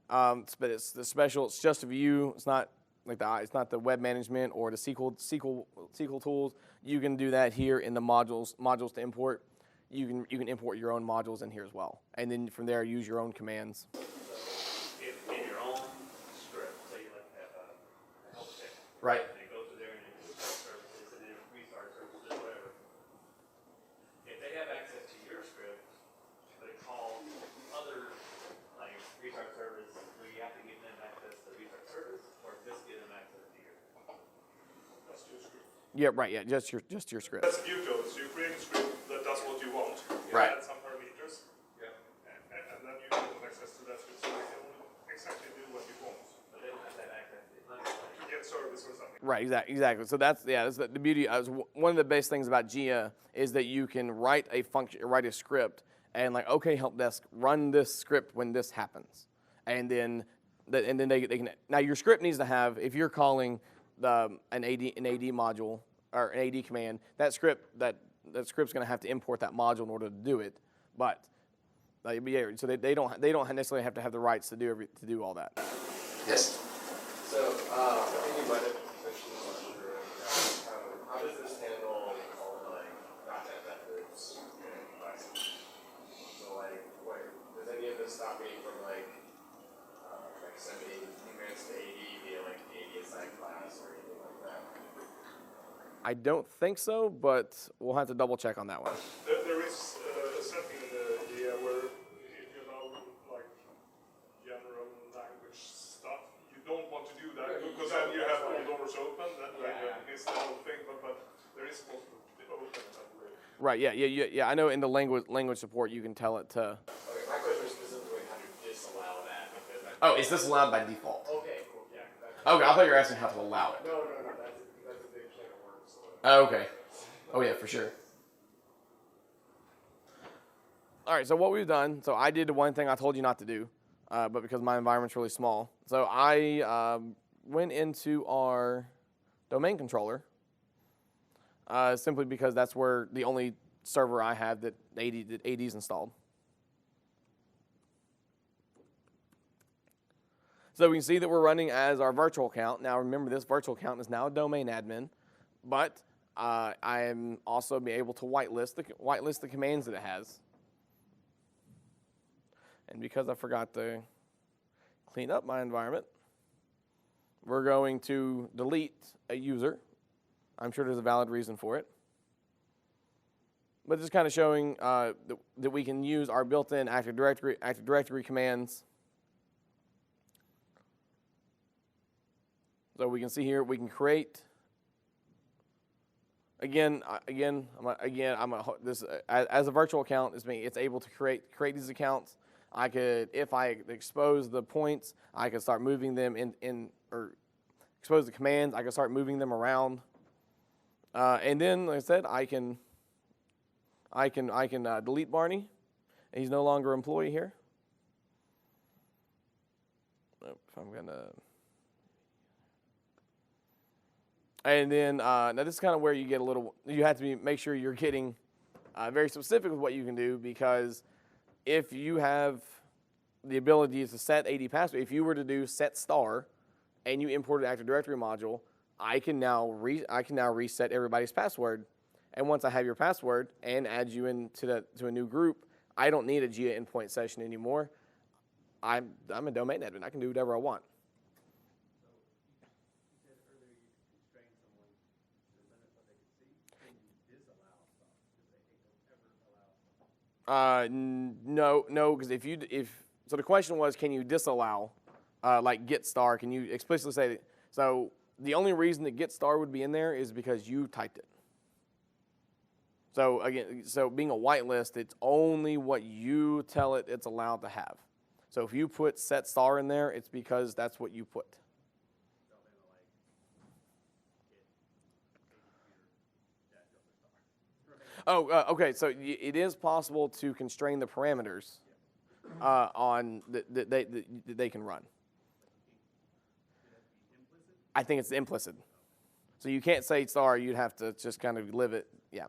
but it's the special, it's just for you. It's not like it's not the web management or the SQL tools. You can do that here in the modules to import. You can import your own modules in here as well, and then from there use your own commands. If in your own script, say you like have a help check. Right. And it goes through there and it starts services and then it restarts services, whatever. If they have access to your script, but it calls other like restart service, do you have to give them access to the restart service, or just give them access to your? That's your script. Yeah, right. Yeah, just your script. That's the beauty of it. So you create a script that does what you want. You Right. add some parameters. Yeah. And then you give them access to that script, so they can exactly do what you want. But they don't have that access. It's not like To get service or something. Right, exactly. So that's the beauty. One of the best things about JEA is that you can write a function, write a script, and like, okay, help desk, run this script when this happens, and then And then they can, now your script needs to have, if you're calling an AD module or an AD command, that script's going to have to import that module in order to do it. But yeah, so they don't necessarily have to have the rights to do all that. Yes. So, I think you might have mentioned this earlier. How does this handle all the content methods and classes? So, does any of this stop me from sending commands to AD via the ADSI class or anything like that? I don't think so, but we'll have to double check on that one. There is a setting in the JEA where, general language stuff, you don't want to do that, because then you have all doors open, it's the whole thing, but there is possible to open that way. Right, yeah. I know in the language support you can tell it to. Okay, my question is specifically how to disallow that. Because Oh, is this allowed by default? okay, cool, yeah. Okay, I thought you were asking how to allow it. No, that's a big can of worms. So Oh, okay. Oh, yeah, for sure. All right, so what we've done, so I did the one thing I told you not to do, but because my environment's really small. So I went into our domain controller, simply because that's where the only server I have that AD's installed. So we can see that we're running as our virtual account. Now remember, this virtual account is now a domain admin, but I am also be able to whitelist the commands that it has. And because I forgot to clean up my environment, we're going to delete a user. I'm sure there's a valid reason for it. But just kind of showing that we can use our built-in Active Directory commands. So we can see here we can create. As a virtual account, it's able to create these accounts. I could, if I expose the points, I could start moving them or expose the commands. I can start moving them around, and then, like I said, I can delete Barney. He's no longer an employee here. If I'm gonna, and then now this is kind of where you get a little. You have to make sure you're getting very specific with what you can do, because if you have the ability to set AD password, if you were to do set star and you imported Active Directory module, I can now reset everybody's password. And once I have your password and add you into a new group, I don't need a JEA endpoint session anymore. I'm a domain admin. I can do whatever I want. No, because so the question was, can you disallow, like get star? Can you explicitly say that? So the only reason that get star would be in there is because you typed it. So again, being a whitelist, it's only what you tell it it's allowed to have. So if you put set star in there, it's because that's what you put. Okay. So it is possible to constrain the parameters on that they can run. I think it's implicit. So you can't say star. You'd have to just kind of live it. Yeah.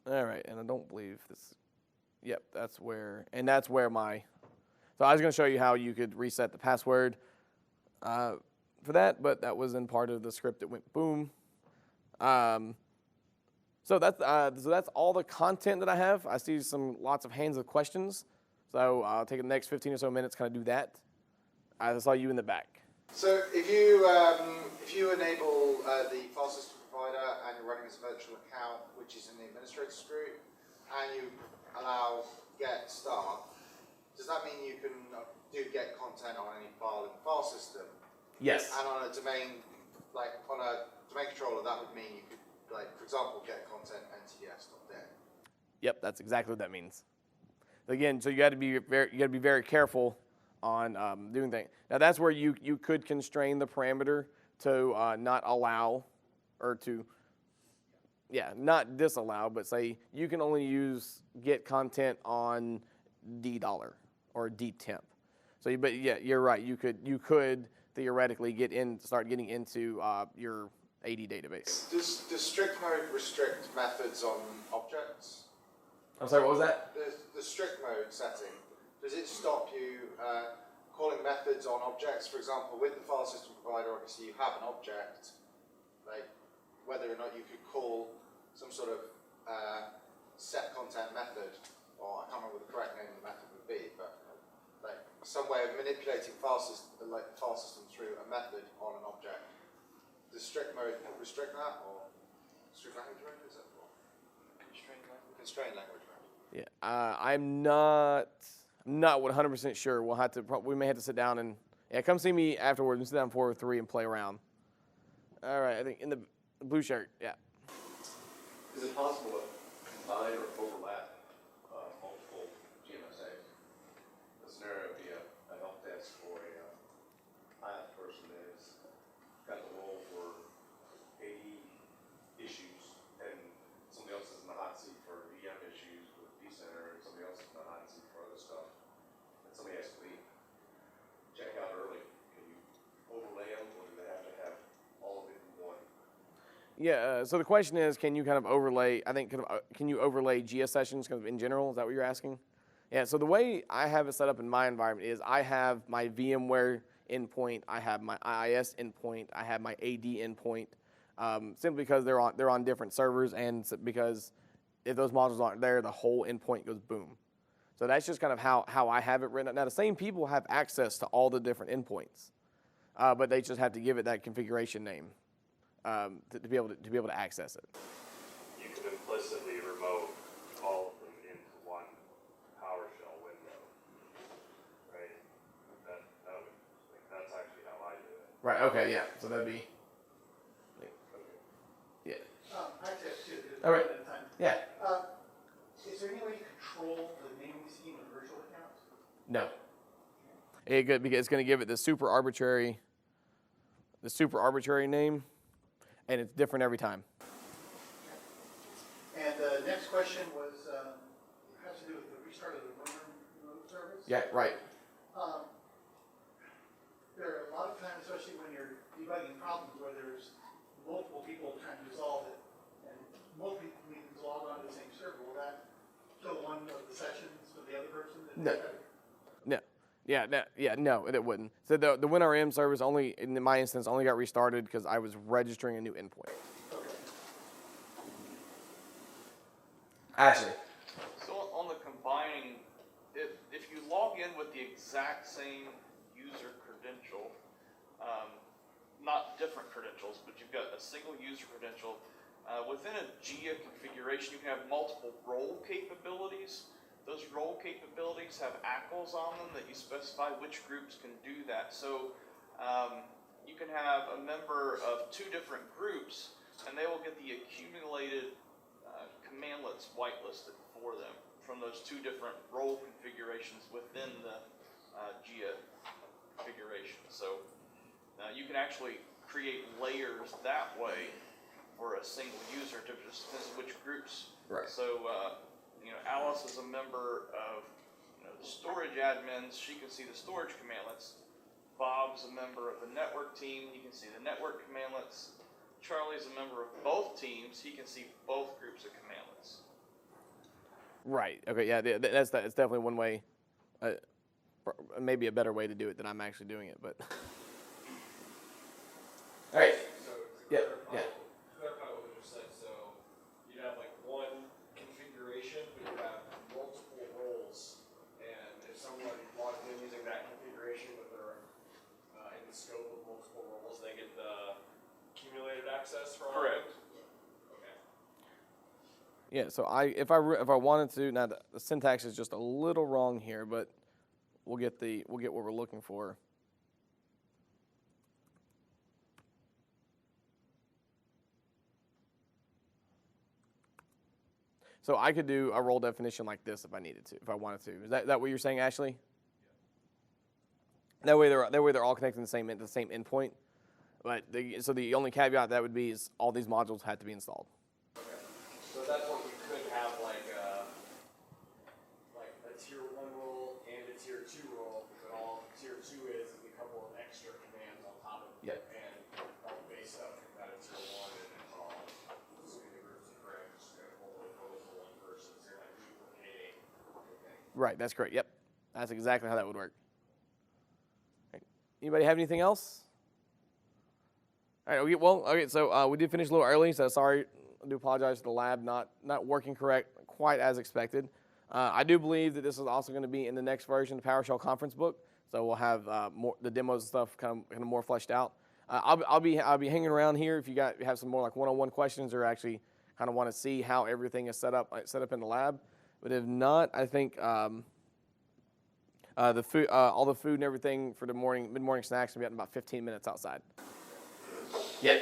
All right, and I don't believe this. Yep, that's where my. So I was going to show you how you could reset the password for that, but that was in part of the script that went boom. So that's all the content that I have. I see lots of hands with questions, so I'll take the next 15 or so minutes kind of do that. I saw you in the back. So if you enable the file system provider and you're running as a virtual account, which is in the administrator's group, and you allow get star, does that mean you can do get content on any file in the file system? Yes. And on a domain, on a domain controller, that would mean you could, for example, get content ntds.dev. Yep, that's exactly what that means. Again, so you got to be very careful on doing things. Now that's where you could constrain the parameter to not allow, or to not disallow, but say you can only get content on $D or $temp. So, but yeah, you're right. You could theoretically start getting into your AD database. Does strict mode restrict methods on objects? I'm sorry, what was that? The strict mode setting, does it stop you calling methods on objects? For example, with the file system provider, obviously you have an object, like whether or not you could call some sort of set content method, or I can't remember what the correct name of the method would be, but like some way of manipulating file system through a method on an object. Does strict mode restrict that, or strict language mode, is it? Or constrained language mode. Yeah, I'm not 100% sure. We may have to sit down and come see me afterwards and sit down 4 or 3 and play around. All right, I think in the blue shirt, yeah. Is it possible to combine or overlap multiple GMSAs? The scenario would be a help desk for a IOP person that has got the role for AD issues, and somebody else is in the hot seat for VM issues with vCenter, and somebody else is in the hot seat for other stuff, and somebody has to leave. Check out early. Can you overlay them, or do they have to have all of it in one? Yeah, so the question is, can you kind of overlay, can you overlay GS sessions kind of in general? Is that what you're asking? Yeah, so the way I have it set up in my environment is I have my VMware endpoint, I have my IIS endpoint, I have my AD endpoint, simply because they're on different servers, and because if those modules aren't there, the whole endpoint goes boom. So that's just kind of how I have it written. Now, the same people have access to all the different endpoints, but they just have to give it that configuration name. To be able to access it. You could implicitly remote all of them into one PowerShell window, right? That's actually how I do it. Right. Okay. Yeah. So that'd be. Yeah. I actually have two. All right. At a time. Yeah. Is there any way to control the naming scheme of virtual accounts? No. Because it's going to give it the super arbitrary name, and it's different every time. And the next question was has to do with the restart of the remote service. Yeah. Right. There are a lot of times, especially when you're debugging problems where there's multiple people trying to resolve it, and multiple people need to log on to the same server. Will that kill one of the sessions of the other person? No. No. No, it wouldn't. So the WinRM service only, in my instance, only got restarted because I was registering a new endpoint. Okay. Ashley. So on the combining, if you log in with the exact same user credential, not different credentials, but you've got a single user credential, within a JEA configuration, you can have multiple role capabilities. Those role capabilities have ACLs on them that you specify which groups can do that. So you can have a member of 2 different groups, and they will get the accumulated commandlets whitelisted for them from those 2 different role configurations within the JEA configuration. So you can actually create layers that way for a single user. It just depends on which groups. Right. So Alice is a member of the storage admins. She can see the storage commandlets. Bob's a member of the network team. He can see the network commandlets. Charlie's a member of both teams. He can see both groups of commandlets. Right. Okay. Yeah. That's definitely one way. Maybe a better way to do it than I'm actually doing it, but. All right. So Yeah. Yeah. clarify what we just said. So you have like one configuration, but you have multiple roles, and if someone logged in using that configuration, but they're in the scope of multiple roles, they get the accumulated access for all of Correct. them? Okay. Yeah. So if I wanted to, now the syntax is just a little wrong here, but we'll get what we're looking for. So I could do a role definition like this if I needed to, if I wanted to. Is that what you're saying, Ashley? Yeah. That way they're all connected to the same endpoint. But so the only caveat that would be is all these modules have to be installed. Okay. So at that point, you could have like a tier 1 role and a tier 2 role, but all tier 2 is a couple of extra commands on top of it. Yep. And all the base stuff comes out of tier 1 and it's all assuming the groups are correct, just gonna hold it for one person, so you're not duplicating anything. Right, that's correct. Yep, that's exactly how that would work. All right. Anybody have anything else? All right. Okay. So we did finish a little early, so sorry. I do apologize for the lab not working quite as expected. I do believe that this is also going to be in the next version of the PowerShell conference book, so we'll have the demos and stuff kind of more fleshed out. I'll be hanging around here if you have some more like one-on-one questions or actually kind of want to see how everything is set up in the lab. But if not, I think the food, all the food and everything for the mid-morning snacks will be out in about 15 minutes outside. Yeah.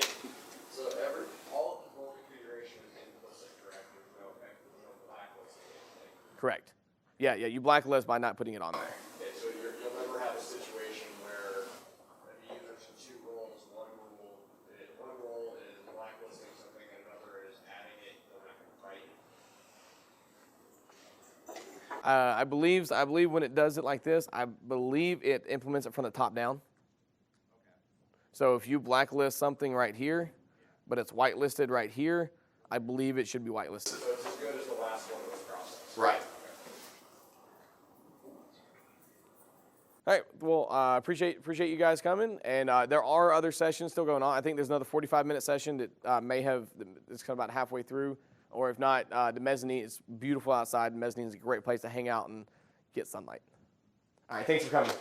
So all of the role configuration is implicit, correct? There's no blacklisting anything. Correct. Yeah. You blacklist by not putting it on there. Okay, so you'll never have a situation where if you use two roles, one role is blacklisting something and another is adding it, right? I believe when it does it like this, I believe it implements it from the top down. So if you blacklist something right here, but it's whitelisted right here, I believe it should be whitelisted. So it's as good as the last one that was processed. Right. All right. Well, appreciate you guys coming, and there are other sessions still going on. I think there's another 45-minute session that it's kind of about halfway through, or if not, the mezzanine is beautiful outside. The mezzanine is a great place to hang out and get sunlight. All right. Thanks for coming.